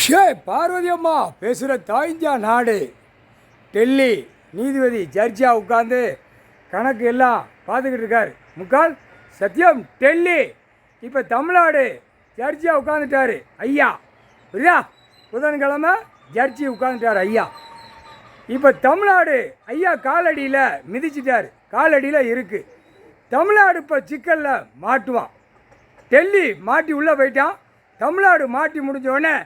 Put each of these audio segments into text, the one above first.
ஷே பார்வதி அம்மா பேசுகிற தாய்ந்தியா நாடு டெல்லி நீதிபதி ஜட்ஜாக உட்காந்து கணக்கு எல்லாம் பார்த்துக்கிட்டு இருக்கார். முக்கால் சத்தியம் டெல்லி இப்போ தமிழ்நாடு ஜட்ஜியாக உட்காந்துட்டார் ஐயா. புரியுதா? புதன்கிழமை ஜட்ஜி உட்காந்துட்டார் ஐயா. இப்போ தமிழ்நாடு ஐயா காலடியில் மிதிச்சிட்டார், காலடியில் இருக்குது. தமிழ்நாடு இப்போ சிக்கலில் மாட்டுவான். டெல்லி மாட்டி உள்ளே போயிட்டான். தமிழ்நாடு மாட்டி முடிஞ்சோடனே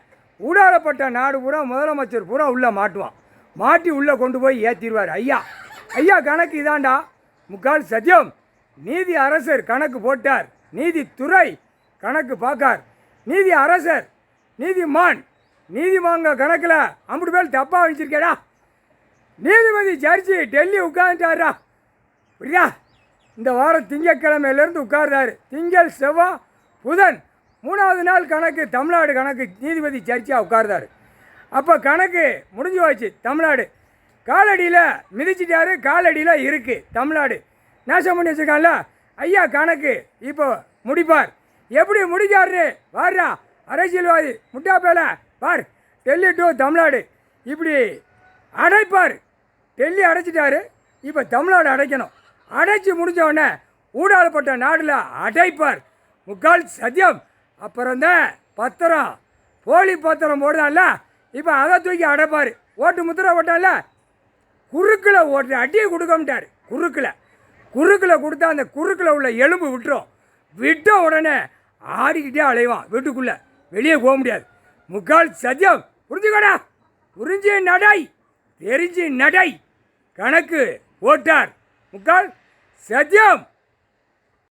ஊடாடப்பட்ட நாடு பூரா முதலமைச்சர் பூரா உள்ளே மாட்டுவான். மாட்டி உள்ளே கொண்டு போய் ஏற்றிடுவார் ஐயா. ஐயா கணக்கு இதாண்டா. முக்கால் சத்தியம் நீதி அரசர் கணக்கு போட்டார், நீதித்துறை கணக்கு பார்க்கார். நீதி அரசர் நீதிமாங்க கணக்கில் 50 பேர் தப்பாக வச்சிருக்கேடா. நீதிபதி ஜட்ஜி டெல்லி உட்காந்துட்டாரா. புரியா? இந்த வாரம் திங்கட்கிழமையிலேருந்து உட்கார்றாரு. திங்கள் செவ்வாய் புதன் 3வது நாள் கணக்கு தமிழ்நாடு கணக்கு நீதிபதி ஜட்ஜியாக உட்கார்ந்தார். அப்போ கணக்கு முடிஞ்சு போச்சு. தமிழ்நாடு காலடியில் மிதிச்சிட்டாரு, காலடியில் இருக்குது. தமிழ்நாடு நாசம் பண்ணி வச்சுருக்கான்ல ஐயா. கணக்கு இப்போ முடிப்பார். எப்படி முடிக்காரு வாரா அரசியல்வாதி முட்டா பேல பார். டெல்லி டு தமிழ்நாடு இப்படி அடைப்பார். டெல்லி அடைச்சிட்டாரு, இப்போ தமிழ்நாடு அடைக்கணும். அடைச்சி முடித்தவுடனே ஊடாடப்பட்ட நாடில் அடைப்பார். முக்கால் சத்தியம். அப்புறம்தான் பத்திரம், போலி பத்திரம் போடுதான்ல, இப்போ அதை தூக்கி அடைப்பார். ஓட்டு முத்திரை ஓட்டான்ல, குறுக்கில் ஓட்டு அடியை கொடுக்கமாட்டார். குறுக்கில் கொடுத்தா அந்த குறுக்கில் உள்ள எலும்பு விட்டுரும். விட்ட உடனே ஆடிக்கிட்டே அலைவான் வீட்டுக்குள்ளே, வெளியே போக முடியாது. முக்கால் சத்தியம். புரிஞ்சுக்கடா, புரிஞ்சு நடை, தெரிஞ்சு நடை. கணக்கு ஓட்டார். முக்கால் சத்தியம்.